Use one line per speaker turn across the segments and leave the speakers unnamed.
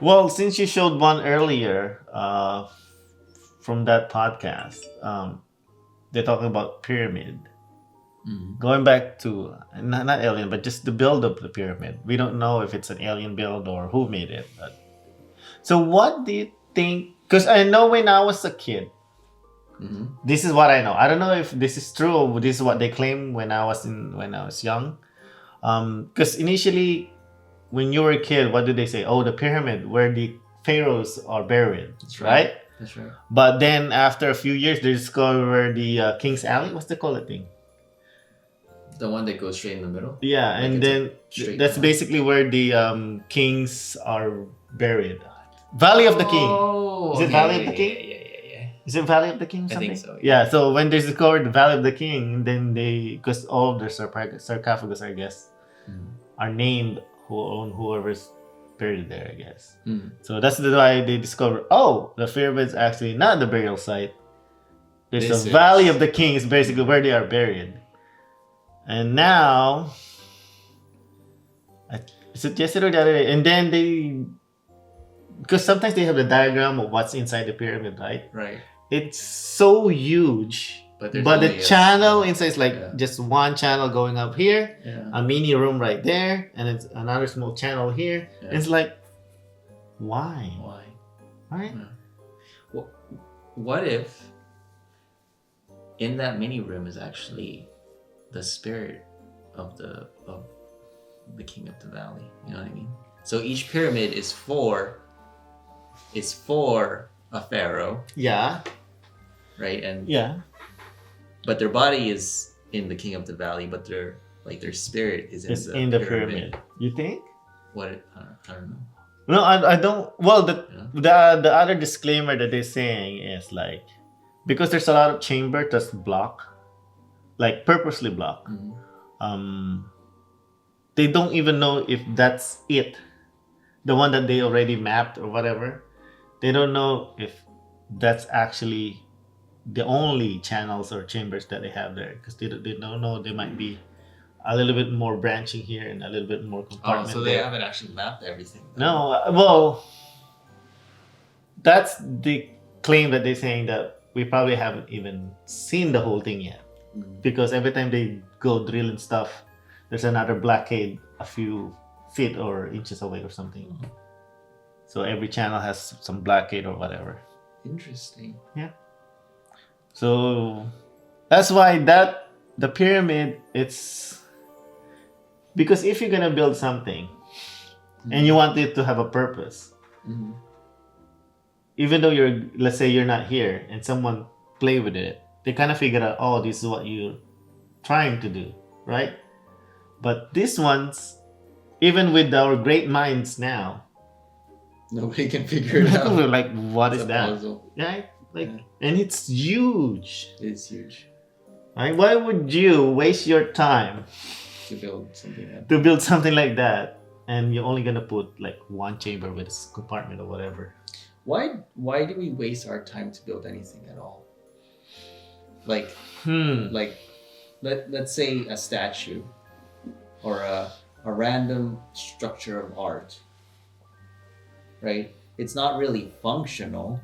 Well, since you showed one earlier from that podcast, they're talking about pyramid. Going back to not alien, but just the build of the pyramid. We don't know if it's an alien build or who made it. So, what do you think? Because I know when I was a kid, this is what I know. I don't know if this is true or this is what they claim when I was young. Because initially, when you were a kid, what did they say? Oh, the pyramid where the pharaohs are buried.
That's
right?
That's right.
But then after a few years, they discover the King's Alley. What's they call it thing?
The one that goes straight in the middle.
Yeah,
Like
and
it's a
then
straight
that's
line.
basically where the kings are buried. Valley of the King.
Oh,
Is it Valley of the King?
Yeah.
Is it Valley of the King?
I
Something?
think so.
Yeah. So when they discovered the Valley of the King, then they, because all of their sarcophagus, I guess, are named on whoever's buried there, I guess. So that's why they discovered, oh, the pyramid's actually not the burial site. There's
This
a
is-
Valley of the King is basically where they are buried. And now, is it yesterday or the other day? And then they, because sometimes they have the diagram of what's inside the pyramid, right?
Right.
It's so huge,
But
but
there's
the
only a
channel
small-
inside is like
Yeah.
just one channel going up here,
Yeah.
a mini room right there, and it's another small channel here.
Yeah.
It's like, why?
Why?
Right?
Well, what if in that mini room is actually the spirit of the king of the valley? You know what I mean? So each pyramid is for a pharaoh,
Yeah.
right? And
Yeah.
but their body is in the king of the valley, but their spirit is
It's
in
in the pyramid. You think?
What? I don't know.
No, I don't. Well,
Yeah.
the other disclaimer that they're saying is like, because there's a lot of chamber that's block, like purposely block. They don't even know if that's it, the one that they already mapped or whatever. They don't know if that's actually the only channels or chambers that they have there, because they don't know, they might be a little bit more branching here and a little bit more compartment
So they
there.
haven't actually mapped everything.
No, well, that's the claim that they're saying, that we probably haven't even seen the whole thing yet, because every time they go drilling stuff, there's another blockade a few feet or inches away or something. So every channel has some blockade or whatever.
Interesting.
Yeah. So that's why the pyramid, it's because if you're gonna build something and you want it to have a purpose, even though let's say you're not here and someone play with it, they kind of figure out, oh, this is what you're trying to do, right? But these ones, even with our great minds now,
nobody can figure it out.
we're like, what
It's
is
a
that?
puzzle.
Right? Like, and it's huge.
It's huge
Right? Why would you waste your time
to build something.
to build something like that, and you're only gonna put like one chamber with a compartment or whatever?
Why do we waste our time to build anything at all? Like let's say a statue or a random structure of art, right? It's not really functional.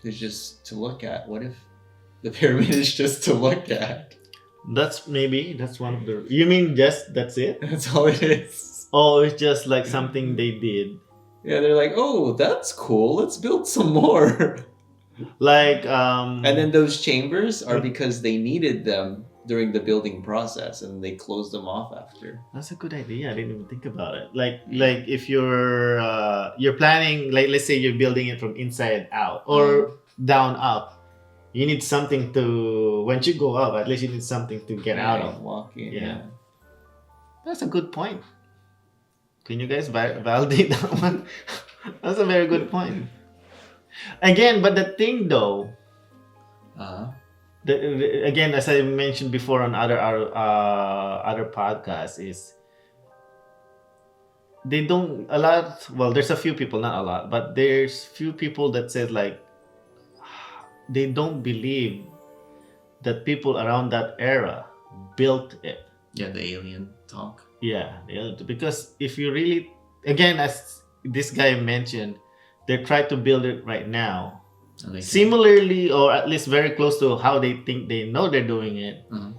It's just to look at. What if the pyramid is just to look at?
That's one of the. You mean just that's it?
That's all it is.
Oh, it's just like something they did.
Yeah, they're like, oh, that's cool. Let's build some more.
Like
And then those chambers are because they needed them during the building process, and they closed them off after.
That's a good idea. I didn't even think about it. Like if you're planning, like let's say you're building it from inside out or down up, you need something to, when you go up, at least you need something to get out of.
Walk in.
Yeah. That's a good point. Can you guys validate that one? That's a very good point. Again, but the thing though, again, as I mentioned before on other podcasts, is they don't a lot. Well, there's a few people, not a lot, but there's few people that says like they don't believe that people around that era built it.
Yeah, the alien talk.
Yeah, because if you really, again, as this guy mentioned, they try to build it right now.
Okay.
Similarly, or at least very close to how they think they know they're doing it.
Uh-huh.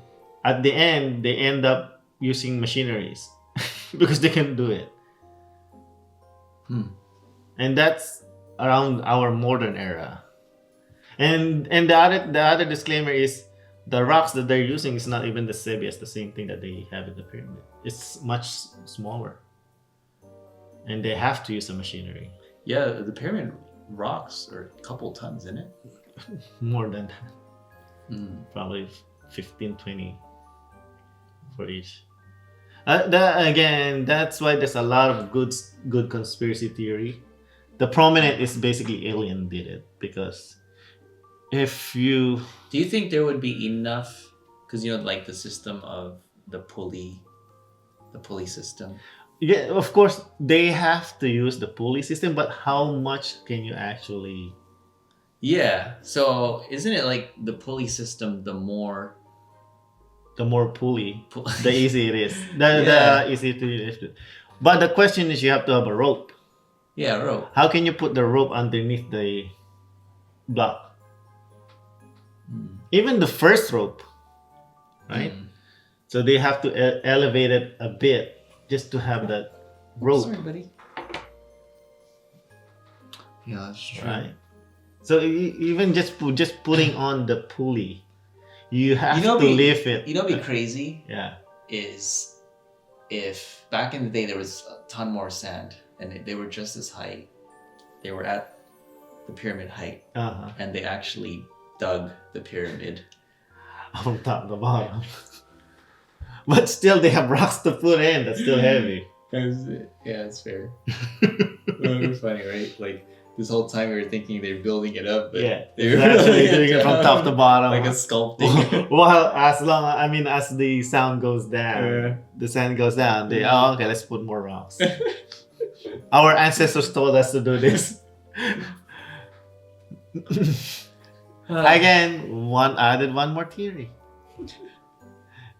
At the end, they end up using machineries because they can do it. And that's around our modern era. And the other disclaimer is the rocks that they're using is not even the same as the same thing that they have in the pyramid. It's much smaller. And they have to use the machinery.
Yeah, the pyramid rocks are a couple tons, isn't it?
More than that. Probably 15, 20 for each. That's why there's a lot of good conspiracy theory. The prominent is basically alien did it, because if you...
Do you think there would be enough? Because like the system of the pulley system.
Yeah, of course they have to use the pulley system, but how much can you actually...
Yeah, so isn't it like the pulley system, the more
pulley, the easier it is. The easier to lift it. But the question is, you have to have a rope.
Yeah, rope.
How can you put the rope underneath the block? Even the first rope, right? So they have to elevate it a bit just to have that rope.
Sorry, buddy. Yeah, that's true.
Right. So even just putting on the pulley, you have to lift it.
What'd be crazy?
Yeah.
Is if back in the day there was a ton more sand and they were just as high, they were at the pyramid height, and they actually dug the pyramid
from top to bottom. But still, they have rocks to put in. That's still heavy.
Yeah, it's fair. It was funny, right? Like this whole time we were thinking they're building it up, but
they were actually doing it from top to bottom,
like a sculpting.
Well, as the sound goes down, the sand goes down. Okay, let's put more rocks. Our ancestors told us to do this. Again, added one more theory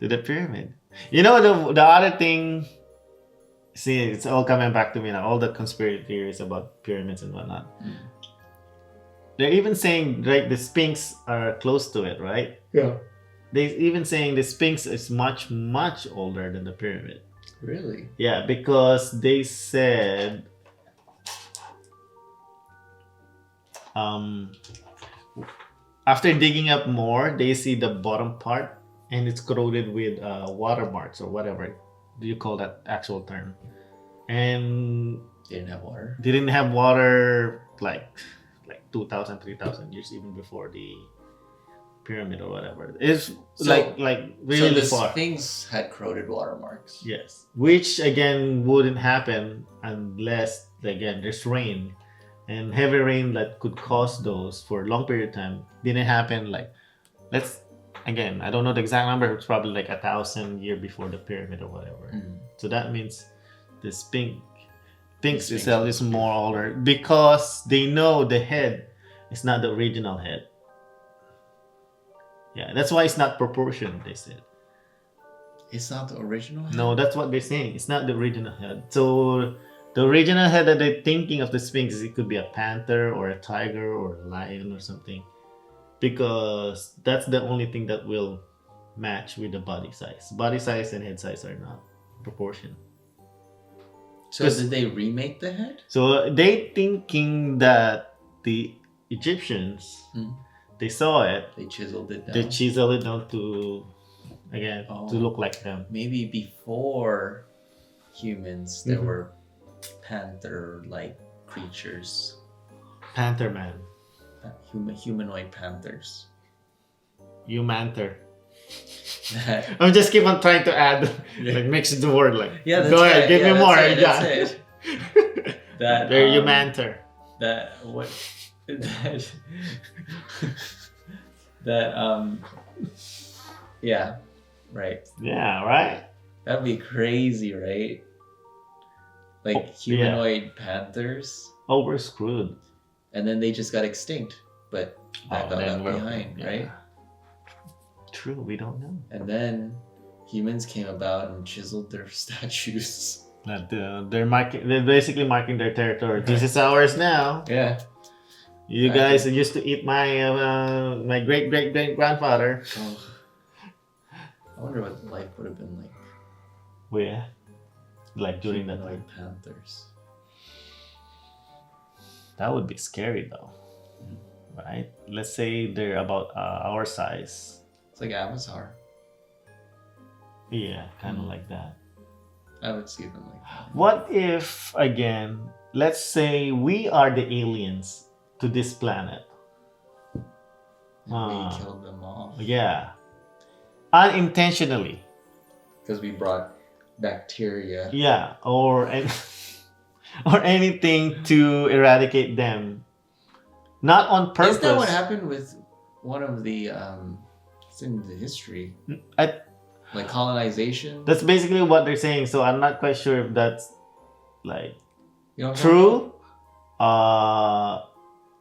to the pyramid. The other thing. See, it's all coming back to me now. All the conspiracy theories about pyramids and whatnot. They're even saying, right, the Sphinx are close to it, right?
Yeah.
They're even saying the Sphinx is much, much older than the pyramid.
Really?
Yeah, because they said after digging up more, they see the bottom part and it's corroded with watermarks or whatever. Do you call that actual term? And
they didn't have water.
They didn't have water like 2,000, 3,000 years even before the pyramid or whatever. It's like really
so
far.
So the Sphinx had corroded watermarks.
Yes, which again wouldn't happen unless there's rain, and heavy rain that could cause those for a long period of time didn't happen. Again, I don't know the exact number. It's probably 1,000 years before the pyramid or whatever. So that means the Sphinx itself is more older because they know the head is not the original head. Yeah, that's why it's not proportioned, they said.
It's not the original head?
No, that's what they're saying. It's not the original head. So the original head that they're thinking of the Sphinx, it could be a panther or a tiger or a lion or something. Because that's the only thing that will match with the body size. Body size and head size are not proportional.
So did they remake the head?
So they thinking that the Egyptians, they saw it.
They chiseled it down.
They chiseled it down to look like them.
Maybe before humans, there were panther-like creatures.
Panther man.
Humanoid panthers.
Humanther. I'm just keep on trying to add, mix the word. Go ahead, give me more.
That's it.
They're Humanther.
Yeah, right.
Yeah, right.
That'd be crazy, right? Humanoid panthers.
Oh, we're screwed.
And then they just got extinct, but that got left behind, right?
True, we don't know.
And then humans came about and chiseled their statues.
That they're basically marking their territory. This is ours now.
Yeah.
You guys used to eat my my great great great grandfather.
Oh. I wonder what life would have been like.
Well, yeah, like during that
Humanoid
time.
panthers.
That would be scary though, right? Let's say they're about our size.
It's like Avatar.
Yeah, kind of like that.
I would see them like that.
What if, again, let's say we are the aliens to this planet?
And we killed them off.
Yeah. Unintentionally.
Because we brought bacteria.
Yeah, or anything to eradicate them. Not on purpose.
Isn't that what happened with one of the it's in the history? Like colonization.
That's basically what they're saying. So I'm not quite sure if that's like
true.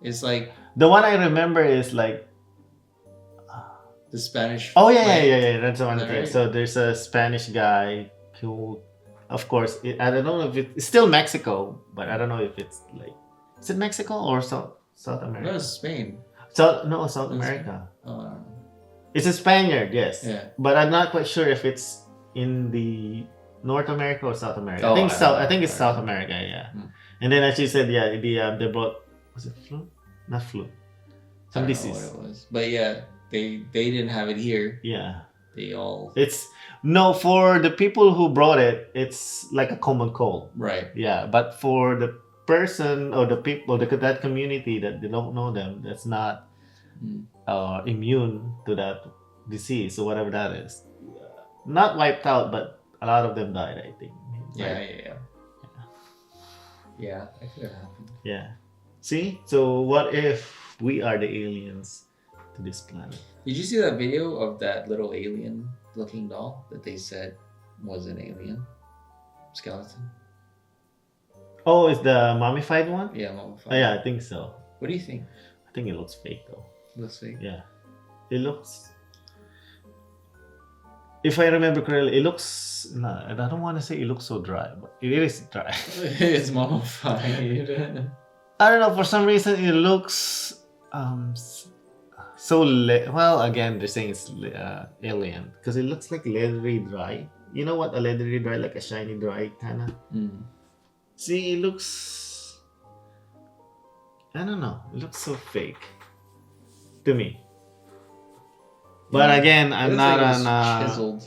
It's
like
the one I remember is like
the Spanish.
Oh yeah. That's the one.
Right?
So there's a Spanish guy who, of course, I don't know if it's still Mexico, but I don't know if it's like, is it Mexico or South America?
No, it's Spain.
South America.
Oh, I don't know.
It's a Spaniard, yes.
Yeah.
But I'm not quite sure if it's in the North America or South America.
Oh,
I think it's South America, yeah. And then as you said, yeah, they brought, was it flu? Not flu. Some disease.
What it was. But yeah, they didn't have it here.
Yeah.
For
the people who brought it, it's like a common cold.
Right.
Yeah, but for the person or the people, that community that they don't know them, that's not immune to that disease or whatever that is. Not wiped out, but a lot of them died, I think.
Yeah, that could have happened.
Yeah. See? So what if we are the aliens to this planet?
Did you see that video of that little alien looking doll that they said was an alien skeleton?
Oh, is the mummified one?
Yeah, mummified.
Oh, yeah, I think so.
What do you think?
I think it looks fake though.
Looks fake?
Yeah. It looks... If I remember correctly, it looks... No, I don't want to say it looks so dry, but it is dry.
It's mummified.
I don't know, for some reason it looks... well, again, they're saying it's alien. Because it looks like leathery dry. You know what a leathery dry, like a shiny dry kind of? See, it looks... I don't know. It looks so fake. To me. But again, I'm not an
chiseled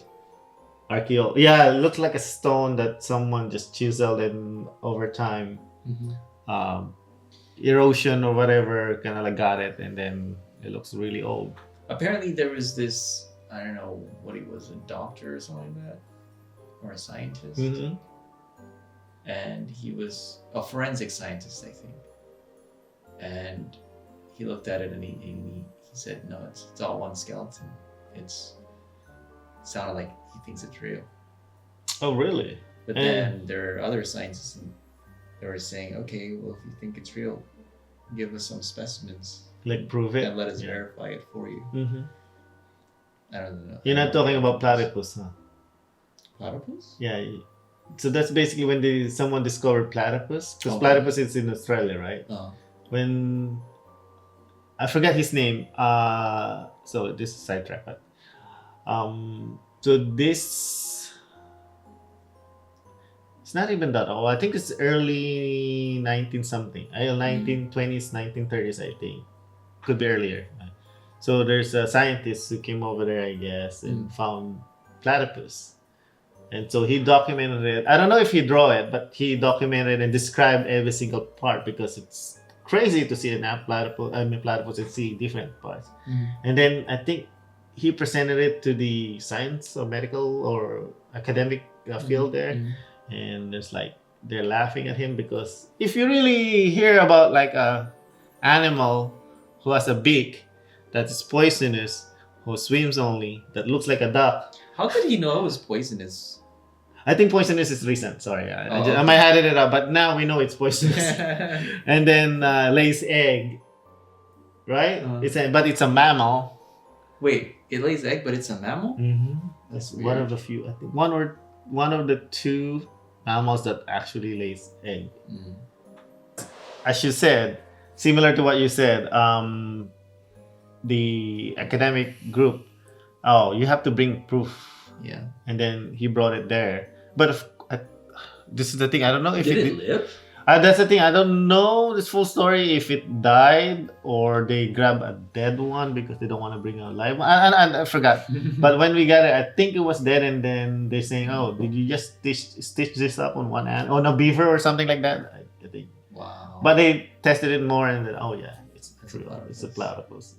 archaeologist. Yeah, it looks like a stone that someone just chiseled and over time, erosion or whatever, kind of like got it, and then it looks really old.
Apparently, there was this, I don't know what he was, a doctor or something like that, or a scientist, and he was a forensic scientist, I think, and he looked at it and he said, no, it's all one skeleton. It sounded like he thinks it's real.
Oh, really?
But then there are other scientists and they were saying, okay, well, if you think it's real, give us some specimens.
Like prove it.
And let us verify it for you. I don't know.
You're not talking about platypus, huh?
Platypus?
Yeah. So that's basically when someone discovered platypus. Because platypus is in Australia, right? When... I forget his name. So this is sidetrack. But, so this, it's not even that old. I think it's early 19-something. 1920s, 1930s, I think. Could be earlier. So there's a scientist who came over there, I guess, and found platypus. And so he documented it. I don't know if he drew it, but he documented and described every single part because it's crazy to see an platypus and see different parts. And then I think he presented it to the science or medical or academic field there, and there's like they're laughing at him because if you really hear about like a animal who has a beak that is poisonous, who swims only, that looks like a duck.
How did he know it was poisonous?
I think poisonous is recent. Sorry, I might have added it up, but now we know it's poisonous. And then lays egg, right? But it's a mammal.
Wait, it lays egg, but it's a mammal?
That's one of the few. I think one of the two mammals that actually lays egg.
Mm.
As you said, similar to what you said, the academic group, oh, you have to bring proof.
Yeah.
And then he brought it there. But this is the thing, I don't know if
Did it live?
That's the thing, I don't know this full story, if it died or they grab a dead one because they don't want to bring a live one. I forgot. But when we got it, I think it was dead, and then they're saying, oh, did you just stitch this up on one hand, on a beaver or something like that? I think.
Wow.
But they tested it more, and then, oh yeah, it's true. It's a platypus.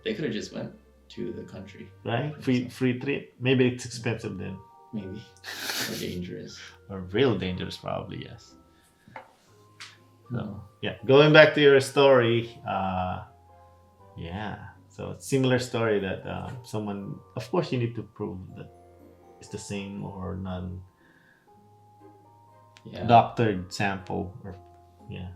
They could have just went to the country.
Right? Free trip. Maybe it's expensive then.
Maybe. Or dangerous.
Or real dangerous, probably, yes. So, yeah. Going back to your story, yeah. So, similar story that someone, of course, you need to prove that it's the same or non doctored sample. Or, yeah.